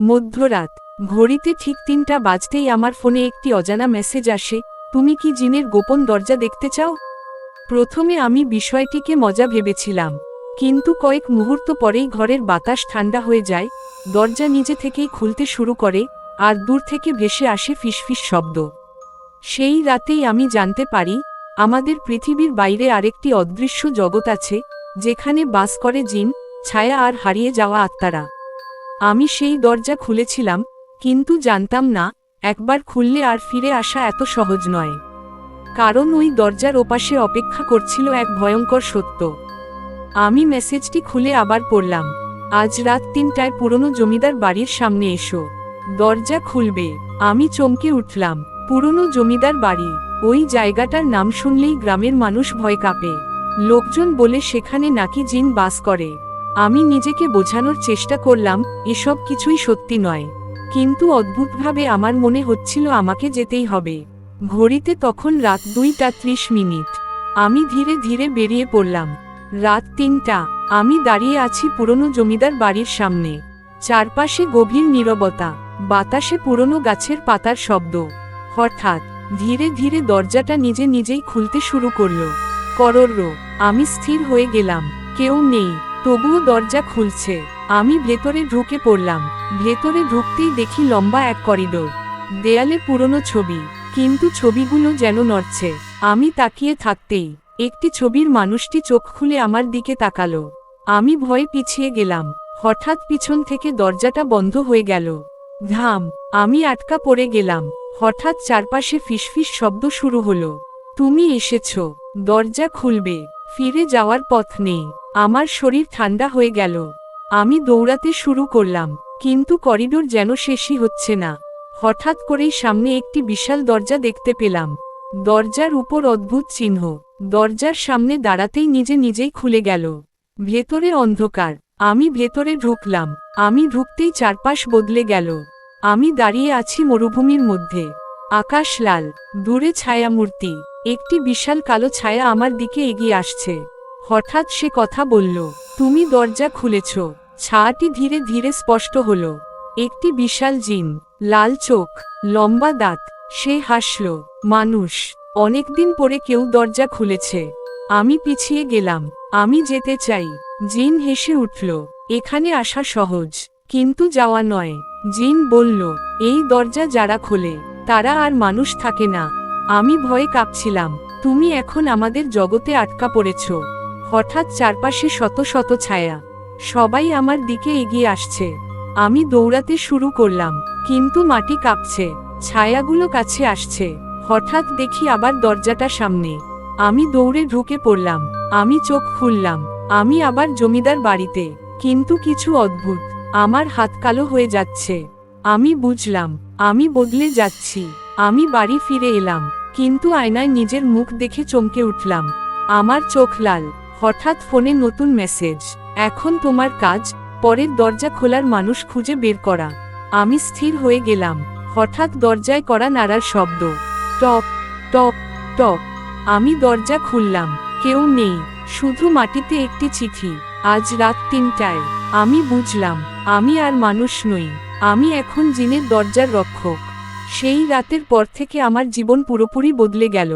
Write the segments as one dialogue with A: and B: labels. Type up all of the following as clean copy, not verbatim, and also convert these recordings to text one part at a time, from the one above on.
A: মধ্যরাত, ঘড়িতে ঠিক ৩টা বাজতেই আমার ফোনে একটি অজানা মেসেজ আসে, তুমি কি জিনের গোপন দরজা দেখতে চাও? প্রথমে আমি বিষয়টিকে মজা ভেবেছিলাম, কিন্তু কয়েক মুহূর্ত পরেই ঘরের বাতাস ঠান্ডা হয়ে যায়, দরজা নিজে থেকেই খুলতে শুরু করে, আর দূর থেকে ভেসে আসে ফিসফিস শব্দ। সেই রাতেই আমি জানতে পারি, আমাদের পৃথিবীর বাইরে আরেকটি অদৃশ্য জগৎ আছে, যেখানে বাস করে জিন, ছায়া আর হারিয়ে যাওয়া আত্মারা। আমি সেই দরজা খুলেছিলাম, কিন্তু জানতাম না, একবার খুললে আর ফিরে আসা এত সহজ নয়। কারণ ওই দরজার ওপাশে অপেক্ষা করছিল এক ভয়ঙ্কর সত্য। আমি মেসেজটি খুলে আবার পড়লাম, আজ রাত ৩টায় পুরনো জমিদার বাড়ির সামনে এসো, দরজা খুলবে। আমি চমকে উঠলাম, পুরনো জমিদার বাড়ি, ওই জায়গাটার নাম শুনলেই গ্রামের মানুষ ভয় কাঁপে। লোকজন বলে সেখানে নাকি জিন বাস করে। আমি নিজেকে বোঝানোর চেষ্টা করলাম, এসব কিছুই সত্যি নয়, কিন্তু অদ্ভুতভাবে আমার মনে হচ্ছিল আমাকে যেতেই হবে। ঘড়িতে তখন রাত ২টা ৩০। আমি ধীরে ধীরে বেরিয়ে পড়লাম। রাত ৩টা, আমি দাঁড়িয়ে আছি পুরনো জমিদার বাড়ির সামনে। চারপাশে গভীর নীরবতা, বাতাসে পুরনো গাছের পাতার শব্দ। হঠাৎ ধীরে ধীরে দরজাটা নিজে নিজেই খুলতে শুরু করল। করর, আমি স্থির হয়ে গেলাম, কেউ নেই, তবুও দরজা খুলছে। আমি ভেতরে ঢুকে পড়লাম। ভেতরে ঢুকতেই দেখি লম্বা এক করিডোর, দেয়ালে পুরনো ছবি, কিন্তু ছবিগুলো যেন নড়ছে। আমি তাকিয়ে থাকতেই একটি ছবির মানুষটি চোখ খুলে আমার দিকে তাকালো। আমি ভয়ে পিছিয়ে গেলাম। হঠাৎ পিছন থেকে দরজাটা বন্ধ হয়ে গেল। ধাম, আমি আটকা পড়ে গেলাম। হঠাৎ চারপাশে ফিসফিস শব্দ শুরু হলো, তুমি এসেছ, দরজা খুলবে, ফিরে যাওয়ার পথ নেই। আমার শরীর ঠান্ডা হয়ে গেল। আমি দৌড়াতে শুরু করলাম, কিন্তু করিডোর যেন শেষই হচ্ছে না। হঠাৎ করেই সামনে একটি বিশাল দরজা দেখতে পেলাম। দরজার উপর অদ্ভুত চিহ্ন। দরজার সামনে দাঁড়াতেই নিজে নিজেই খুলে গেল। ভেতরে অন্ধকার। আমি ভেতরে ঢুকলাম। আমি ঢুকতেই চারপাশ বদলে গেল। আমি দাঁড়িয়ে আছি মরুভূমির মধ্যে। আকাশ লাল, দূরে ছায়ামূর্তি। একটি বিশাল কালো ছায়া আমার দিকে এগিয়ে আসছে। হঠাৎ সে কথা বলল, তুমি দরজা খুলেছ। ছায়াটি ধীরে ধীরে স্পষ্ট হলো। একটি বিশাল জিন, লাল চোখ, লম্বা দাঁত। সে হাসল, মানুষ, অনেকদিন পরে কেউ দরজা খুলেছে। আমি পিছিয়ে গেলাম, আমি যেতে চাই। জিন হেসে উঠল, এখানে আসা সহজ, কিন্তু যাওয়া নয়। জিন বলল, এই দরজা যারা খোলে, তারা আর মানুষ থাকে না। আমি ভয়ে কাঁপছিলাম, তুমি এখন আমাদের জগতে আটকা পড়েছ। হঠাৎ চারপাশে শত শত ছায়া, সবাই আমার দিকে এগিয়ে আসছে। আমি দৌড়াতে শুরু করলাম, কিন্তু মাটি কাঁপছে। ছায়াগুলো কাছে আসছে। হঠাৎ দেখি আবার দরজাটা সামনে। আমি দৌড়ে ঢুকে পড়লাম। আমি চোখ খুললাম, আমি আবার জমিদার বাড়িতে। কিন্তু কিছু অদ্ভুত, আমার হাত কালো হয়ে যাচ্ছে। আমি বুঝলাম, আমি বদলে যাচ্ছি। আমি বাড়ি ফিরে এলাম, কিন্তু আয়নায় নিজের মুখ দেখে চমকে উঠলাম। আমার চোখ লাল। হঠাৎ ফোনে নতুন মেসেজ, এখন তোমার কাজ, পরের দরজা খোলার মানুষ খুঁজে বের করা। আমি স্থির হয়ে গেলাম। হঠাৎ দরজায় করা নাড়ার শব্দ, টক টক টক। আমি দরজা খুললাম, কেউ নেই, শুধু মাটিতে একটি চিঠি। আজ রাত ৩টায়। আমি বুঝলাম, আমি আর মানুষ নই, আমি এখন জিনের দরজার রক্ষক। সেই রাতের পর থেকে আমার জীবন পুরোপুরি বদলে গেল।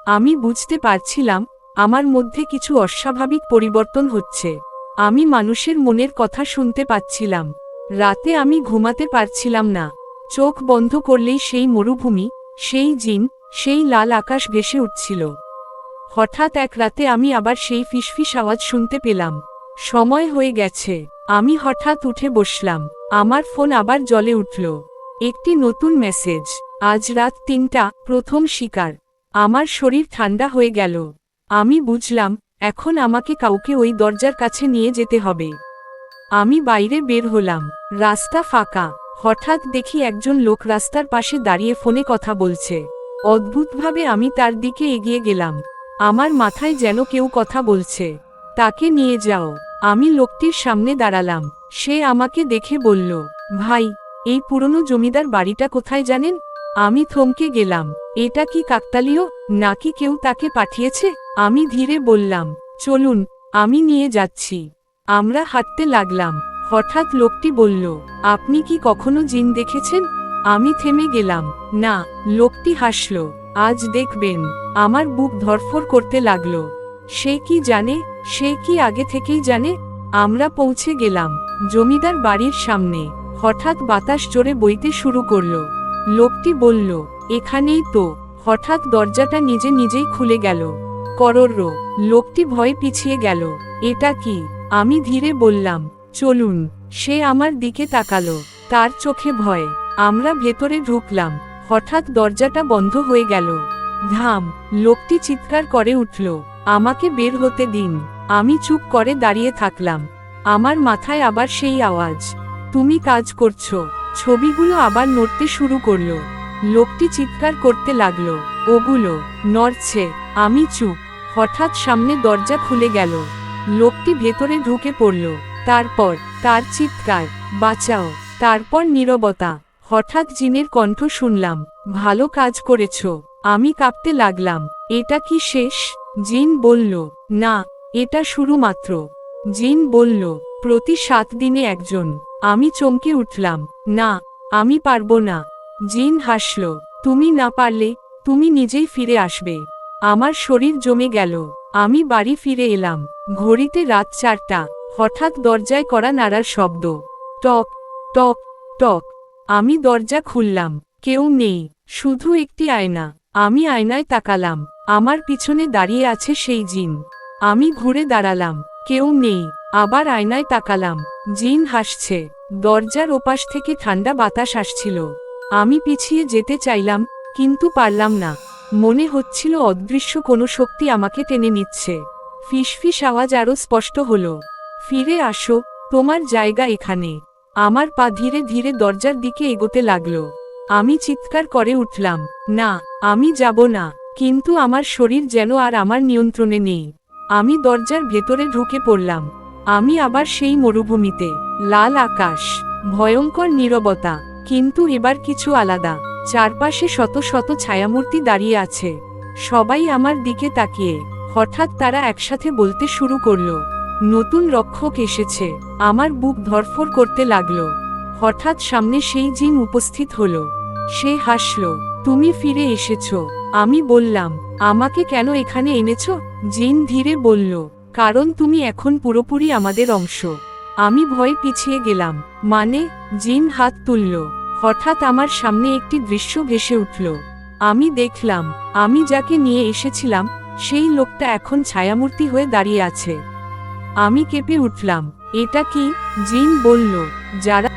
A: আমি বুঝতে পারছিলাম, আমার মধ্যে কিছু অস্বাভাবিক পরিবর্তন হচ্ছে। আমি মানুষের মনের কথা শুনতে পাচ্ছিলাম। রাতে আমি ঘুমাতে পারছিলাম না। চোখ বন্ধ করলেই সেই মরুভূমি, সেই জিন, সেই লাল আকাশ ভেসে উঠছিল। হঠাৎ এক রাতে আমি আবার সেই ফিসফিস আওয়াজ শুনতে পেলাম, সময় হয়ে গেছে। আমি হঠাৎ উঠে বসলাম। আমার ফোন আবার জ্বলে উঠল। একটি নতুন মেসেজ, আজ রাত ৩টা, প্রথম শিকার। আমার শরীর ঠান্ডা হয়ে গেল। আমি বুঝলাম, এখন আমাকে কাউকে ওই দরজার কাছে নিয়ে যেতে হবে। আমি বাইরে বের হলাম। রাস্তা ফাঁকা। হঠাৎ দেখি একজন লোক রাস্তার পাশে দাঁড়িয়ে ফোনে কথা বলছে। অদ্ভুতভাবে আমি তার দিকে এগিয়ে গেলাম। আমার মাথায় যেন কেউ কথা বলছে, তাকে নিয়ে যাও। আমি লোকটির সামনে দাঁড়ালাম। সে আমাকে দেখে বলল, ভাই, এই পুরনো জমিদার বাড়িটা কোথায় জানেন? আমি থমকে গেলাম। এটা কি কাকতালীয়, নাকি কেউ তাকে পাঠিয়েছে? আমি ধীরে বললাম, চলুন, আমি নিয়ে যাচ্ছি। আমরা হাঁটতে লাগলাম। হঠাৎ লোকটি বলল, আপনি কি কখনো জিন দেখেছেন? আমি থেমে গেলাম। না। লোকটি হাসল, আজ দেখবেন। আমার বুক ধড়ফড় করতে লাগলো। সে কি জানে? সে কি আগে থেকেই জানে? আমরা পৌঁছে গেলাম জমিদার বাড়ির সামনে। হঠাৎ বাতাস জোরে বইতে শুরু করলো। লোকটি বলল, এখানেই তো। হঠাৎ দরজাটা নিজে নিজেই খুলে গেল। করর্র। লোকটি ভয়ে পিছিয়ে গেল। এটা কি? আমি ধীরে বললাম, চলুন। সে আমার দিকে তাকালো, তার চোখে ভয়। আমরা ভেতরে ঢুকলাম। হঠাৎ দরজাটা বন্ধ হয়ে গেল। ধাম। লোকটি চিৎকার করে উঠল, আমাকে বের হতে দিন। আমি চুপ করে দাঁড়িয়ে থাকলাম। আমার মাথায় আবার সেই আওয়াজ, তুমি কাজ করছো। ছবিগুলো আবার নড়তে শুরু করলো। লোকটি চিৎকার করতে লাগলো, ওগুলো নড়ছে। আমি চুপ। হঠাৎ সামনে দরজা খুলে গেল। লোকটি ভেতরে ঢুকে পড়ল। তারপর তার চিৎকার, বাঁচাও। তারপর নীরবতা। হঠাৎ জিনের কণ্ঠ শুনলাম, ভালো কাজ করেছ। আমি কাঁপতে লাগলাম। এটা কি শেষ? জিন বলল, না, এটা শুরু মাত্র। জিন বলল, প্রতি 7 দিনে একজন। আমি চমকে উঠলাম, না, আমি পারবো না। জিন হাসল, তুমি না পারলে তুমি নিজেই ফিরে আসবে। আমার শরীর জমে গেল। আমি বাড়ি ফিরে এলাম। ঘড়িতে রাত 4টা। হঠাৎ দরজায় করা নাড়ার শব্দ। টক টক টক। আমি দরজা খুললাম। কেউ নেই, শুধু একটি আয়না। আমি আয়নায় তাকালাম। আমার পিছনে দাঁড়িয়ে আছে সেই জিন। আমি ঘুরে দাঁড়ালাম, কেউ নেই। আবার আয়নায় তাকালাম। জিন হাসছে। দরজার ওপাশ থেকে ঠান্ডা বাতাস আসছিল। আমি পিছিয়ে যেতে চাইলাম, কিন্তু পারলাম না। মনে হচ্ছিল অদৃশ্য কোনো শক্তি আমাকে টেনে নিচ্ছে। ফিসফিস আওয়াজ আরও স্পষ্ট হলো, ফিরে আসো, তোমার জায়গা এখানে। আমার পা ধীরে ধীরে দরজার দিকে এগোতে লাগলো। আমি চিৎকার করে উঠলাম, না, আমি যাব না। কিন্তু আমার শরীর যেন আর আমার নিয়ন্ত্রণে নেই। আমি দরজার ভেতরে ঢুকে পড়লাম। আমি আবার সেই মরুভূমিতে। লাল আকাশ, ভয়ঙ্কর নীরবতা, কিন্তু এবার কিছু আলাদা। চারপাশে শত শত ছায়ামূর্তি দাঁড়িয়ে আছে, সবাই আমার দিকে তাকিয়ে। হঠাৎ তারা একসাথে বলতে শুরু করলো, নতুন রক্ষক এসেছে। আমার বুক ধড়ফড় করতে লাগলো। হঠাৎ সামনে সেই জিন উপস্থিত হলো। সে হাসল, তুমি ফিরে এসেছো। আমি বললাম, আমাকে কেন এখানে এনেছো? জিন ধীরে বলল, কারণ তুমি এখন পুরোপুরি আমাদের অংশ। আমি ভয়ে পিছিয়ে গেলাম। মানে? জিন হাত তুলল। হঠাৎ আমার সামনে একটি দৃশ্য ভেসে উঠল। আমি দেখলাম, আমি যাকে নিয়ে এসেছিলাম সেই লোকটা এখন ছায়ামূর্তি হয়ে দাঁড়িয়ে আছে। আমি কেঁপে উঠলাম, এটা কি? জিন বলল, যারা